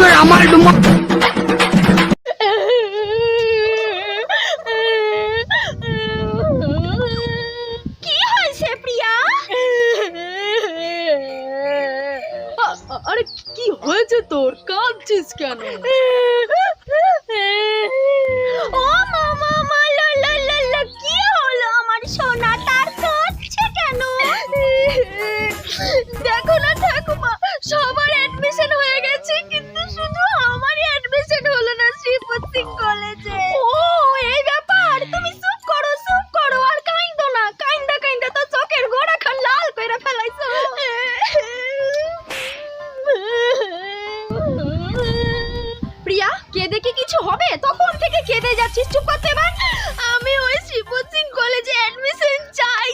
হবে আমার ডুমা। কি হয়েছে প্রিয়া? আরে কি হয়েছে তোর, কাঁদছিস কেন? ও মামা মা লা লা লা লা, কি হলো আমার সোনাটার কাঁদছে কেন? দেখো না ঠাকুমা, সবার অ্যাডমিশন হয়ে গেছে, কিন্তু শুধু আমারই অ্যাডমিশন হলো না শ্রীপদ সিং কলেজে। ও এই ব্যাপার, তুমি চুপ করো আর কাইন্দো না, কাইন্দা কাইন্দা তো চোখের গোড়া খান লাল কইরা ফেলাইছো। প্রিয়া, কেঁদে কি কিছু হবে? তখন থেকে কেঁদে যাচ্ছিস, চুপ করতে এবার। আমি ওই শ্রীপদ সিং কলেজে অ্যাডমিশন চাই।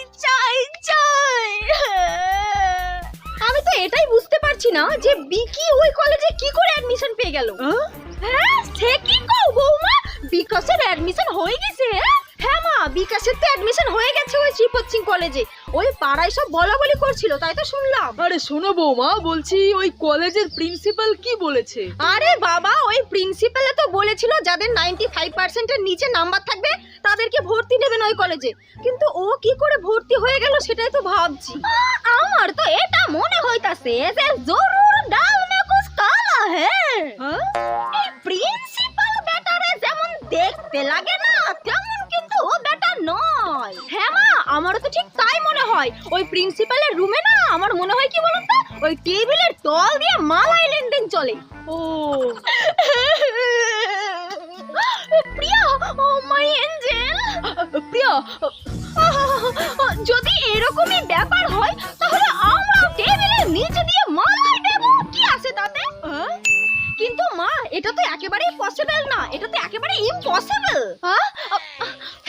আমি তো এটাই বুঝতে পারছি না যে বিকি ওই কলেজে কি করে অ্যাডমিশন পেয়ে গেল। হ্যাঁ, সে কি কও বৌমা, বিকাশের অ্যাডমিশন হয়ে গেছে? হ্যাঁ মা, বিকাশের তো অ্যাডমিশন হয়ে গেছে ওই শ্রীপদ সিং কলেজে। ওই পাড়ায় সব বলাবলি করছিল, তাই তো শুনলাম। আরে শোনো বৌমা, বলছি ওই কলেজের প্রিন্সিপাল কি বলেছে? আরে বাবা, ওই প্রিন্সিপালে তো বলেছিল যাদের 95% এর নিচে নাম্বার থাকবে তাদেরকে ভর্তি নেবেন ওই কলেজে। কিন্তু ও কি করে ভর্তি হয়ে গেল সেটাই তো ভাবছি। আমার তো এটা মনে হইতাছে যে জরুর ডাল মে কুছ কালা হ্যায়। এই প্রিন্সিপাল বেটারে যেমন দেখতে লাগে না, তেমন কিন্তু ও বেটা নয়। হ্যাঁ মা, আমারও তো ঠিক তাই মনে হয়। ওই প্রিন্সিপালের রুমে না, আমার মনে হয় কি বলুন তো, ওই টেবিলের তল দিয়ে মালাই লেনদেন চলে। ও প্রিয়া, ও মাই এঞ্জেল। প্রিয়া, যদি এরকমই ব্যাপার হয় তাহলে আমরাও টেবিলের নিচে দিয়ে মালাই দেব, কি আছে তাতে? কিন্তু মা, এটা তো একেবারেই পসিবল না, এটা তো একেবারে ইম্পসিবল।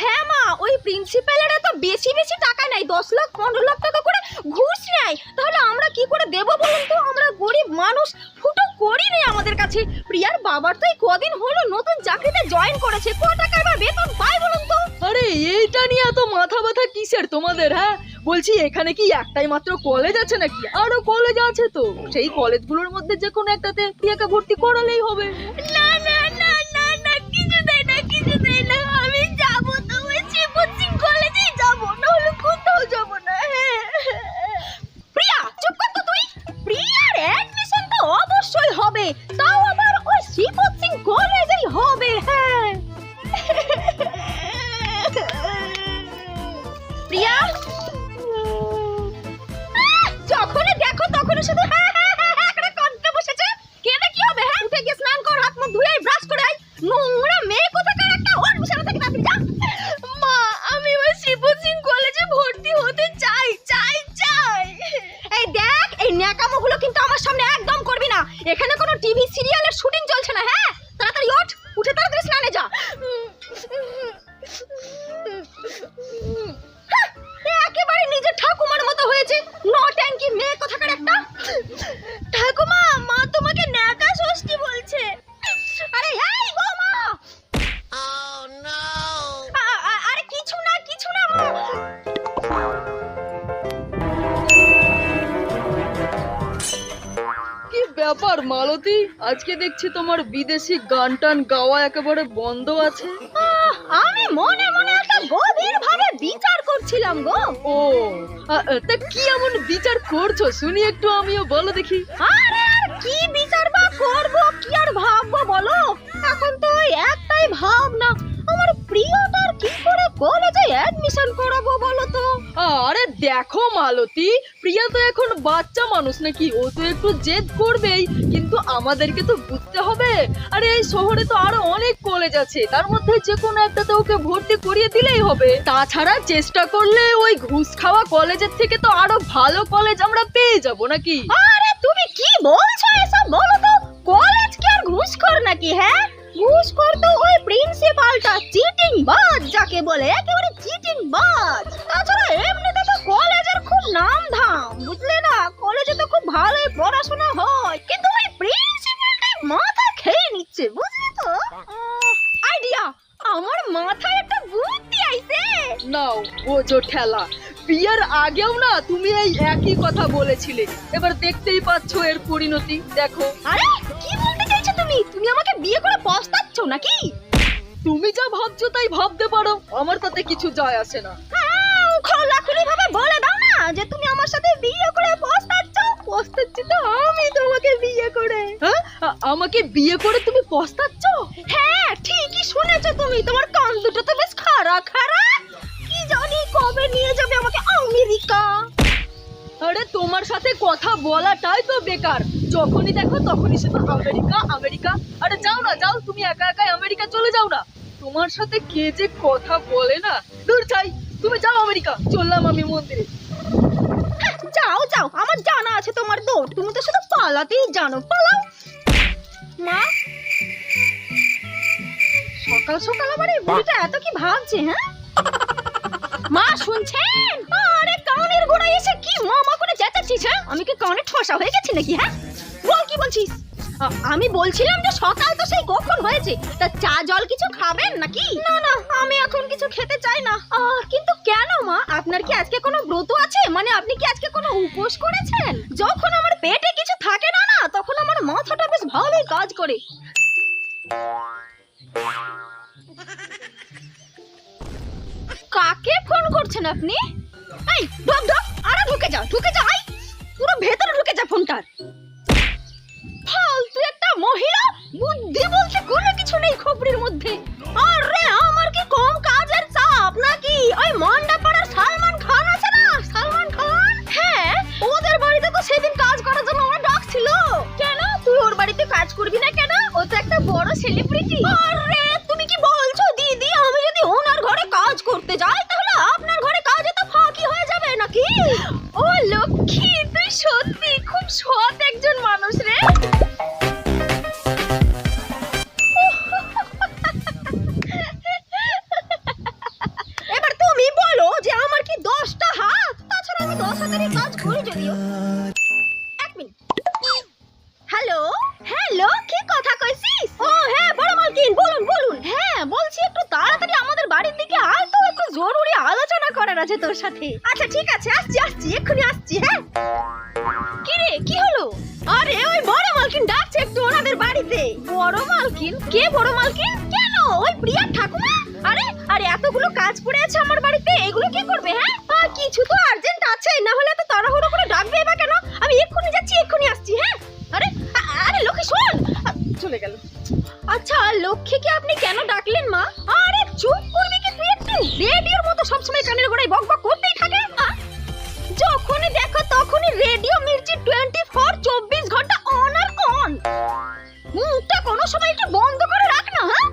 হ্যাঁ মা, ওই প্রিন্সিপালের তো বেশি বেশি টাকা নাই, 10 লাখ 15 লাখ টাকা করে ঘুষ নেয়। তাহলে আমরা কি করে দেব বলুন তো? আমরা গরিব মানুষ, ফুটো করি নেই আমাদের কাছে। প্রিয়ার বাবার তো এই কদিন হলো নতুন চাকরিতে জয়েন করেছে, ক টাকা এবার বেতন পায় বলুন তো? আরে এইটা নিয়ে এত মাথা ব্যথা কিসের তোমাদের? হ্যাঁ বলছি, এখানে কি একটাই মাত্র কলেজ আছে নাকি? আরো কলেজ আছে তো, সেই কলেজগুলোর মধ্যে যে কোনো একটাতে প্রিয়াকে ভর্তি করালেই হবে। না না না না না, কিছু দেয় না, কিছু দেয় না। আমি যাবো তো ওই শ্রীপদ সিং কলেজেই যাবো, নাহলে কোথাও যাবো না। প্রিয়া, চুপ কর তো তুই। প্রিয়ার অ্যাডমিশন তো অবশ্যই হবে, তাও আবার ওই শ্রীপদ সিং কলেজেই হবে। হ্যাঁ প্রিয়া, যখনই দেখো তখনই শুধু হ্যাঁ হ্যাঁ হ্যাঁ হ্যাঁ করে কাঁদতে বসেছে। কেনে কি হবে? হ্যাঁ, উঠে গিয়ে স্নান কর, হাত মুখ ধুয়ে ব্রাশ করে আয়। নোংরা মেয়ে কোথাকার একটা, ওর বিছানা থেকে তাড়াতাড়ি যা। মা, আমি ওই শ্রীপদ সিং কলেজে ভর্তি হতে চাই। এই দেখ, এই ন্যাকামোগুলো কিন্তু আমার সামনে একদম করবি না। এখানে কোনো টিভি সিরিয়ালের শুটিং চলছে না। হ্যাঁ, তাড়াতাড়ি ওঠ, উঠে তাড়াতাড়ি স্নানে যা। একেবারে নিজের ঠাকুমার মতো হয়েছে, নট্যাঙ্কি মেয়ে কোথাকার একটা। ঠাকুমা, মা তোমাকে ন্যাকা ষষ্ঠী বলছে। আরে এই বৌমা। Oh no! আরে কিছু না মা। কি ব্যাপার মালতী, আজকে দেখছি তোমার বিদেশি গান টান গাওয়া একেবারে বন্ধ আছে। আমি মনে মনে একটা গভীর ভাবে বিচার করছিলাম গো। ও তা কি এমন বিচার করছো শুনি একটু, আমিও বলো দেখি। আরে আর কি বিচার বা করবো, কি আর ভাববো বলো? এখন তো ওই একটাই ভাবনা, আমার প্রিয়টার কি করে কলেজে অ্যাডমিশন করাবো বলো তো? আরে দেখো মালতী, প্রিয়া তো এখন বাচ্চা মানুষ নাকি, ও তো একটু জেদ করবেই, কিন্তু আমাদেরকে তো বুঝতে হবে। আরে এই শহরে তো আরো অনেক কলেজ আছে, তার মধ্যে যে কোনো একটাতে ওকে ভর্তি করিয়ে দিলেই হবে। তাছাড়া চেষ্টা করলে ওই ঘুষ খাওয়া কলেজের থেকে তো আরো ভালো কলেজ আমরা পেয়ে যাব নাকি? আরে তুমি কি বলছো এসব বলো তো? কলেজ কি আর ঘুষখোর নাকি? হ্যাঁ, ঘুষখোর তো ওই প্রিন্সিপালটা, চিটিং বাজ যাকে বলে, একেবারে চিটিং বাজ। তাছাড়া এমনিতে তো কলেজের খুব নাম ধাম, বুঝলে না? কলেজে তো খুব ভালোই পড়াশোনা হয়, কিন্তু ওই প্রিন্সিপালটাই মাথা খেয়ে নিচ্ছে, বুঝলি তো? আইডিয়া, আমার মাথায় একটা বুদ্ধি আইছে। নাও বোঝো ঠেলা, বিয়ের আগেও না তুমি এই একই কথা বলেছিলে, এবার দেখতেই পাচ্ছ এর পরিণতি দেখো। আরে কি বলতে চাইছো তুমি আমাকে বিয়ে করে পস্তাচ্ছ নাকি? তুমি যা ভাবছো তাই ভাবতে পারো, আমার তাতে কিছু যায় আসে না। খোলাখুলি ভাবে বলে দাও না যে তুমি আমার সাথে বিয়ে করে পস্তাচ্ছ। পস্তাচ্ছি তো আমি তোমাকে বিয়ে করে। হ্যাঁ, আমাকে বিয়ে করে তুমি পস্তাচ্ছ? হ্যাঁ ঠিকই শুনেছো তুমি, তোমার কান দুটো তো বেশ খাড়া খাড়া। কি জানি কবে নিয়ে যাবে আমাকে আমেরিকা। আরে তোমার সাথে কথা বলাটাই তো বেকার, যখনই দেখো তখনই শুধু আমেরিকা আমেরিকা। আরে যাও না, যাও, তুমি একা একাই আমেরিকা চলে যাও না, তোমার সাথে কে যে কথা বলে না। দূর চাই, তুমি যাও আমেরিকা, চললাম আমি মন্দিরে। যাও যাও, আমার জানা আছে তোমার দৌড়, তুমি তো শুধু পালাতেই জানো, পালাও। মা, সকাল সকাল আবার এই বুড়িটা এত কি ভাবছে? হ্যাঁ মা শুনছেন? আরে কানের গোড়ায় এসে কি মামা করে চেঁচাচ্ছিস? হ্যাঁ আমি কি কানে ঠোসা হয়ে গেছি নাকি? হ্যাঁ বল, কি বলছিস? আমি বলছিলাম যে সকাল তো সেই কখন হয়েছে, তা চা জল কিছু খাবেন নাকি? না না, আমি এখন কিছু খেতে চাই না। কিন্তু কেন মা, আপনার কি আজকে কোনো ব্রত আছে? মানে আপনি কি আজকে কোনো উপোস করেছেন? যখন আমার পেটে কিছু থাকে না না, তখন আমার মাথাটা বেশ ভালোই কাজ করে। কাকে ফোন করছেন আপনি? এই ঢোক ঢোক, আরে ঢুকে যা, ঢুকে যা, আই পুরো ভেতরে ঢুকে যা ফোনটার। ফালতু একটা মহিলা, বুদ্ধি বলতে কোনো কিছু নেই খবরের মধ্যে। আরে আমার কি কম কাজের চাপ নাকি? ওই মন্ডাপাড়ার সালমান খান আছে না, সালমান খান, হ্যাঁ ওদের বাড়িতে তো সেদিন কাজ করার জন্য আমার ডাকছিল। কেন তুই ওর বাড়িতে কাজ করবি না কেন? ও তো একটা বড় সেলিব্রিটি। আরে তুমি কি বলছো দিদি? আমি যদি ওনার ঘরে কাজ করতে যাই তাহলে আপনার ঘরে কাজে তো ফাঁকি হয়ে যাবে নাকি? ও লক্ষ্মী, তুই সত্যি খুব সৎ একজন মানুষ রে। এবার তুমি বলো যে আমার কি 10টা হাত? তাছাড়া আমি 10 হাতেরই কাজ করি যদিও। এক মিনিট। হ্যালো হ্যালো, কি কথা কইছিস? ও হ্যাঁ বড় মালকিন, বলুন বলুন। হ্যাঁ বলছি একটু তাড়াতাড়ি আমাদের বাড়ির দিকে আয় তো, একটু জরুরি আলোচনা করার আছে তোর সাথে। আচ্ছা ঠিক আছে, আসছি আসছি, এক্ষুনি আসছি। হ্যাঁ কি রে, কি হলো? আরে ওই বড় মালকিন ডাকছে একটু ওনাদের বাড়িতে। বড় মালকিন? কে বড় মালকিন? কেন ওই প্রিয়া ঠাকুমা? আরে আরে এতগুলো কাজ পড়ে আছে আমার বাড়িতে, এগুলো কি করবে? হ্যাঁ কিছু তো আর্জেন্ট আছে, না হলে তো তাড়াহুড়ো করে ডাকবে বা কেন? আমি এক্ষুনি যাচ্ছি, এক্ষুনি আসছি। হ্যাঁ আরে আরে লক্ষ্মী শোন, চলে গেল। আচ্ছা লক্ষ্মীকে আপনি কেন ডাকলেন মা? আরে চুপ করবি কি তুই একটু? রেডিওর মতো সবসময় কানের গোড়ায় বকবক করতেই থাকে। যখনই দেখো তখনই রেডিও মির্চি 24 ঘন্টা অন আর অন। মুখটা কোনো সময় একটু বন্ধ করে রাখ না। হ্যাঁ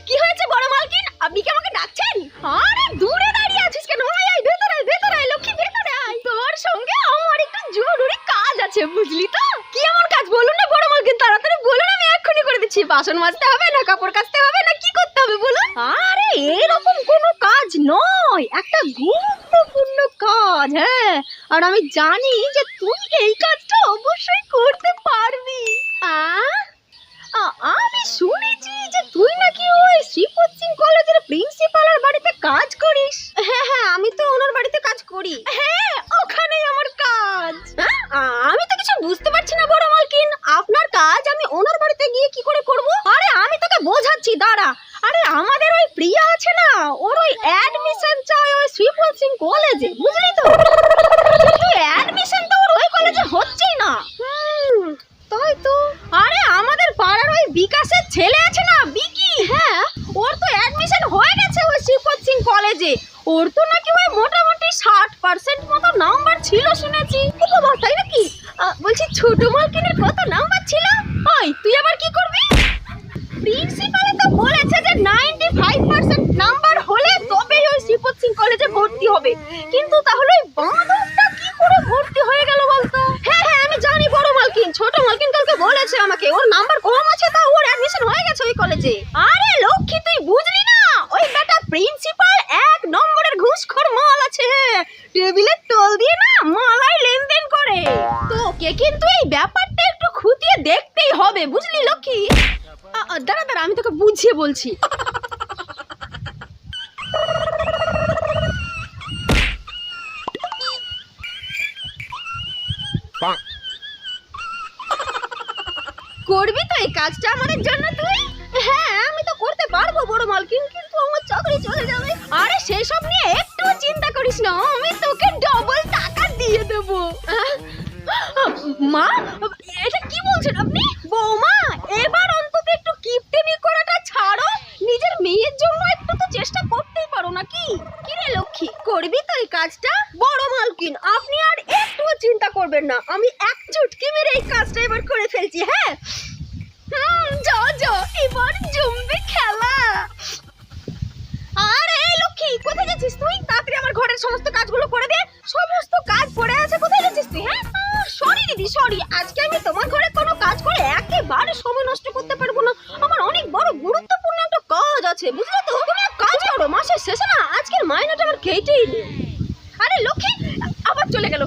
কি হয়েছে বড় মালকিন, আপনি কি আমাকে ডাকছেন? আরে দূরে দাঁড়িয়ে আছিস কেন? আয় আয়, ভেতরে আয়, ভেতরে আয় লক্ষ্মী, ভেতরে আয়। তোর সঙ্গে আমার একটু জরুরি কাজ আছে বুঝলি তো। কি এমন কাজ বলুন না বড় মালকিন, তাড়াতাড়ি বলুন, আমি এক্ষুনি করে দিচ্ছি। বাসন মাজতে হবে না কাপড় কাচতে হবে না, কি করতে হবে বলুন? আরে এরকম কোনো কাজ নয়, একটা গুরুত্বপূর্ণ কাজ। হ্যাঁ আর আমি জানি যে তুই এই কাজটা অবশ্যই করতে পারবি। আমি শুনেছি যে তুই নাকি ওই শ্রীপদ সিং কলেজের প্রিন্সিপালের বাড়িতে কাজ করিস। হ্যাঁ হ্যাঁ আমি তো ওনার বাড়িতে কাজ করি। হ্যাঁ ওখানেই আমার কাজ। আমি তো কিছু বুঝতে পারছি না বড় মালকিন, আপনার কাজ আমি ওনার বাড়িতে গিয়ে কি করে করব? আরে আমি তোকে বোঝাচ্ছি, দাঁড়া। আরে আমাদের ওই প্রিয়া আছে না, ওর ওই অ্যাডমিশন চাই ওই শ্রীপদ সিং কলেজে, বুঝলি তো? কিন্তু অ্যাডমিশন তো ওর ওই কলেজে হচ্ছেই না। তাই তো। আরে আমাদের পাড়ার ওই বিকাশের ছেলে আছে না, বিকি, হ্যাঁ ওর তো অ্যাডমিশন হয়ে গেছে ওই শ্রীপদ সিং কলেজে। ওর তো নাকি ওই মোটামুটি 60% মতো নাম্বার ছিল শুনেছি। ও বাবা, তাই নাকি? বলছি ছোট মালকিনের কত নাম্বার ছিল? ওই তুই আবার কি করবি? প্রিন্সিপাল তো বলেছে যে 95% নাম্বার হলে তবেই ওই শ্রীপদ সিং কলেজে ভর্তি হবে। কিন্তু তাহলে ওই বাঁদরটা কি করে ভর্তি হয়ে গেল বলতো? হ্যাঁ হ্যাঁ আমি জানি বড় মালকিন, ছোট মালকিন কালকে বলেছে আমাকে ওর নাম্বার কম আছে, তা ওর অ্যাডমিশন হয়ে গেছে ওই কলেজে। আরে লক্ষ্মী তুই বুঝলি না, ওই বেটা প্রিন্সিপাল 1 নম্বরের ঘুষখোর মাল আছে। টেবিলের তল দিয়ে না মালাই লেনদেন করে। তোকে কিন্তু এই ব্যাপারটা একটু খুঁটিয়ে দেখতেই হবে বুঝলি লক্ষ্মী। দাঁড়া দাঁড়া, আমি তোকে বুঝিয়ে বলছি। করবি তো এই কাজটা আমাদের জন্য তুই? হ্যাঁ আমি তো করতে পারবো বড় মালকিন, কিন্তু আমার চাকরি চলে যাবে। আরে সেই সব নিয়ে একটু চিন্তা করিস না, আমি তোকে ডবল টাকা দিয়ে দেব। মা, এটা কি বলছেন আপনি? বৌমা, এবার অন্তত একটু কিপটেমি করাটা ছাড়ো, নিজের মেয়ের জন্য একটু তো চেষ্টা করতেই পারো নাকি? কি রে লক্ষ্মী, করবি তো এই কাজটা? বড় মালকিন আপনি আর একটু চিন্তা করবেন না, আমি এক চুটকি মেরে এই কাজটা এবার করে ফেলছি। হ্যাঁ যাও যাও, এবার জমবে খেলা। আরে এই লক্ষ্মী, কোথায় যাচ্ছিস তুই? তাড়াতাড়ি আমার ঘরের সমস্ত কাজগুলো করে দে, সমস্ত কাজ পড়ে আছে। কোথায় যাচ্ছিস তুই? হ্যাঁ সরি দিদি সরি, আজকে আমি তোমার ঘরে কোনো কাজ করে একেবারে সময় নষ্ট করতে পারবো না, আমার অনেক বড় গুরুত্বপূর্ণ একটা কাজ আছে, বুঝলে তো? তুমি এক কাজ করো, মাসের শেষে না আজকের মাইনেটা আমার কেটেই নেই। আরে লক্ষ্মী আবার চলে গেল,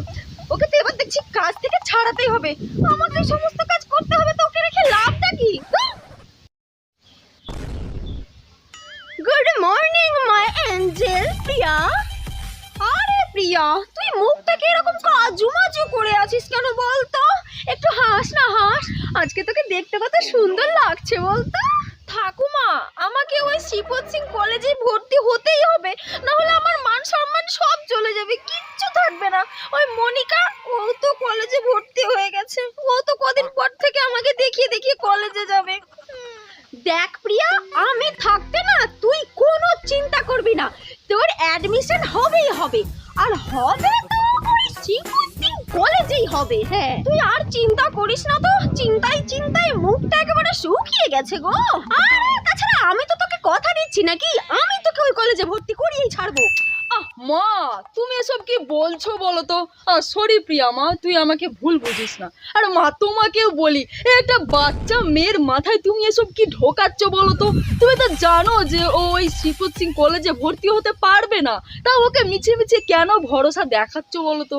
ওকে তো এবার দেখছি কাজ থেকে ছাড়াতেই হবে, আমাকে সমস্ত কাজ করতে হবে, তো ওকে রেখে লাভটা কি? গুড মর্নিং মাই এঞ্জেল প্রিয়া। আরে প্রিয়া, তুই মুখটাকে এরকম কাজুমাজু করে আছিস কেন বলতো? একটু হাস না হাস, আজকে তোকে দেখতে কত সুন্দর লাগছে বলতো। ঠাকুমা, আমাকে ওই শিবত সিং কলেজে ভর্তি হতেই হবে, না হলে আমার মান সম্মান সব চলে যাবে, কিচ্ছু থাকবে না। ওই মনিকা, ও তো কলেজে ভর্তি হয়ে গেছে, ও তো কদিন পর থেকে আমাকে দেখিয়ে দেখিয়ে কলেজে যাবে। দেখ প্রিয়া, আমি থাকতে না তুই কোনো চিন্তা করবি না, তোর অ্যাডমিশন হবেই হবে, আর হবে তো ওই শিবত সিং কলেজেই হবে। হ্যাঁ তুই আর চিন্তা করিস না তো, চিন্তায় চিন্তায় মুখটা একেবারে শুকিয়ে গেছে গো। আর তাছাড়া আমি তো তোকে কথা দিচ্ছি নাকি, আমি তোকে ওই কলেজে ভর্তি করিয়েই ছাড়বো। মা, তুমি এসব কি বলছো বলো তো? সরি প্রিয়া মা, তুই আমাকে ভুল বুঝিস না। আর মা, তোমাকেও বলি, একটা বাচ্চা মেয়ের মাথায় তুমি এসব কি ঢোকাচ্ছ বলো তো? তুমি তো জানো যে ও ওই শিবত সিং কলেজে ভর্তি হতে পারবে না, তা ওকে মিছে মিছে কেন ভরসা দেখাচ্ছ বলো তো?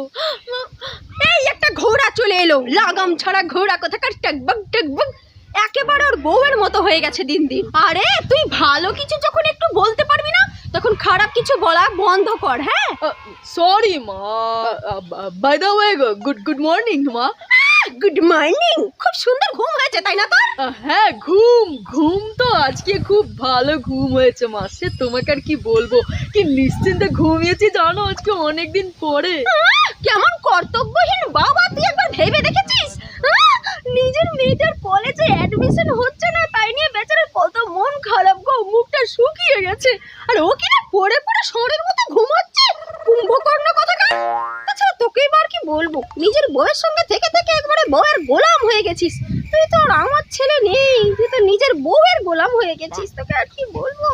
এই একটা ঘোড়া চলে এলো, লাগাম ছাড়া ঘোড়া কোথাকার, টকবক টকবক, একেবারে ওর বউয়ের মতো হয়ে গেছে দিন দিন। আরে তুই ভালো কিছু যখন একটু বলতে পারবি না, তখন খারাপ কিছু বলা বন্ধ কর। হ্যাঁ সরি মা, by the way good morning মা। গুড মর্নিং, খুব সুন্দর ঘুম হয়েছে তাই না তোর? হ্যাঁ, ঘুম তো আজকে খুব ভালো ঘুম হয়েছে মা, সে তোমাকে আর কি বলবো, কি নিশ্চিন্তে ঘুমিয়েছি জানো আজকে অনেকদিন পরে। কেমন কর্তব্যহীন বাবা তুই, একবার ভেবে দেখেছিস? নিজের মেয়েটার কলেজে অ্যাডমিশন হচ্ছে না, তাই নিয়ে বেচারার কত মন খারাপ গো, মুখটা শুকিয়ে গেছে, আর ও কিনা পড়ে পড়ে শহরের মতো ঘুমাচ্ছে, কুম্ভকর্ণ কোথাকার। আচ্ছা তোকে এবার কি বলবো, নিজের বউয়ের সঙ্গে থেকে থেকে একবারে বউয়ের গোলাম হয়ে গেছিস তুই। তো আর আমার ছেলে নেই, তুই তো নিজের বউয়ের গোলাম হয়ে গেছিস, তোকে আর কি বলবো।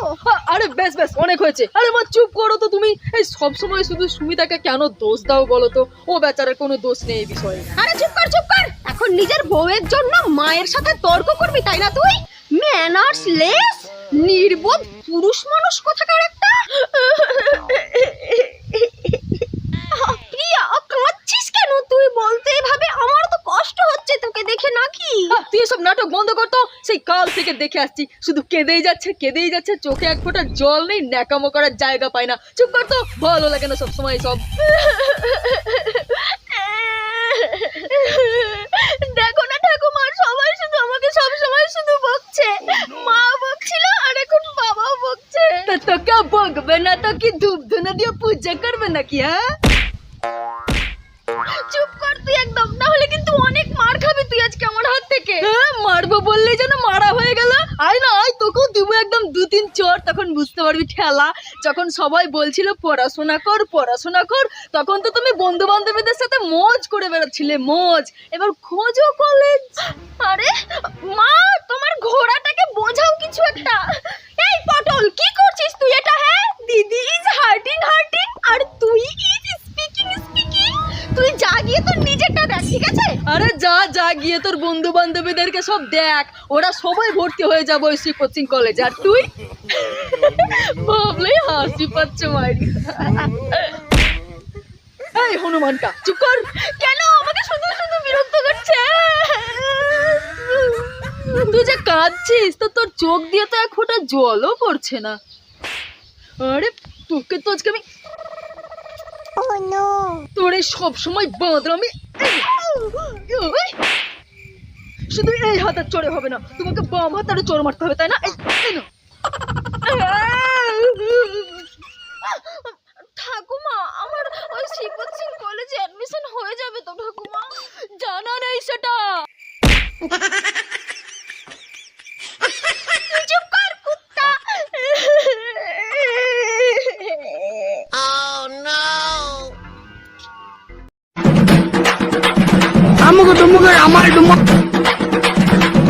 আরে বেশ অনেক হয়েছে। আরে মা চুপ করো তো তুমি, এই সব সময় শুধু সুমিতাকে কেন দোষ দাও বলো তো? ও বেচারার কোনো দোষ নেই এই বিষয়ে। আরে চুপ কর, এখন নিজের বউয়ের জন্য মায়ের সাথে তর্ক করবি তাই না তুই? ম্যানার্সলেস, নির্বোধ পুরুষ মানুষ কোথাকার একটা। প্রিয়া কাঁদছিস কেন তুই বলতে এভাবে? আমার তো কষ্ট হচ্ছে তোকে দেখে নাকি। তুই এসব নাটক বন্ধ কর তো, সেই কাল থেকে দেখে আসছি শুধু কেঁদেই যাচ্ছে, চোখে এক ফোঁটা জল নেই, ন্যাকামো করার জায়গা পায় না। চুপ কর তো, ভালো লাগে না সবসময় সব। দেখো না ঠাকুমা, সবাই শুধু আমাকে সবসময় শুধু বকছে, মা বকছিল আর এখন বাবাও বকছে। তো তোকে বকবে না তো কি ধূপ ধুনা দিয়ে পূজা করবে নাকি? হ্যাঁ চুপ কর তুই একদম, না হলে কিন্তু অনেক মার খাবি তুই আজকে আমার হাত থেকে। হ্যাঁ, মারবো বললেই যেন মারা হয়ে গেল। আয় না আয়, তোকেও দিব একদম 2-3 চোর, তখন বুঝতে পারবি ঠেলা। যখন সবাই বলছিল পড়াশোনা কর, তখন তো তুমি বন্ধু বান্ধবীদের সাথে মজ করে বেড়াচ্ছিলে, মজ। এবার খোঁজো কলেজ। আরে মা, তোমার ঘোড়াটাকে বোঝাও কিছু একটা। এই পটল, কি করছিস তুই এটা? হ্যাঁ, দিদি ইজ হার্টিং আর তুই ইজ স্পিকিং। তুই যা গিয়ে তোর নিজেরটা দেখ, ঠিক আছে? আরে যা গিয়ে তোর বন্ধু বান্ধবীদেরকে সব দেখ, ওরা সবাই ভর্তি হয়ে যাবে ওই শিবত সিং কলেজ, আর তুই ভাবলেই হাসি পাচ্ছে মাইরি। এই হনুমানটা চুপ কর। কেন আমাকে শুধু শুধু বিরক্ত করছে? তুই যে কাঁদছিস, তো তোর চোখ দিয়ে তো এক ফোঁটা জলও পড়ছে না। আরে তোকে তো আজকে আমি তোর এই সবসময় বাঁদরামি শুধু এই হাতের চড়ে হবে না, তোমাকে বাম হাতের চড় মারতে হবে, তাই না? এই নাও। ঠাকুমা, আমার ওই শ্রীপদ সিং কলেজে অ্যাডমিশন হয়ে যাবে তো ঠাকুমা? জানা নেই সেটা। চুপ কর কুত্তা। আমুক তুমুক আমার ডুমুক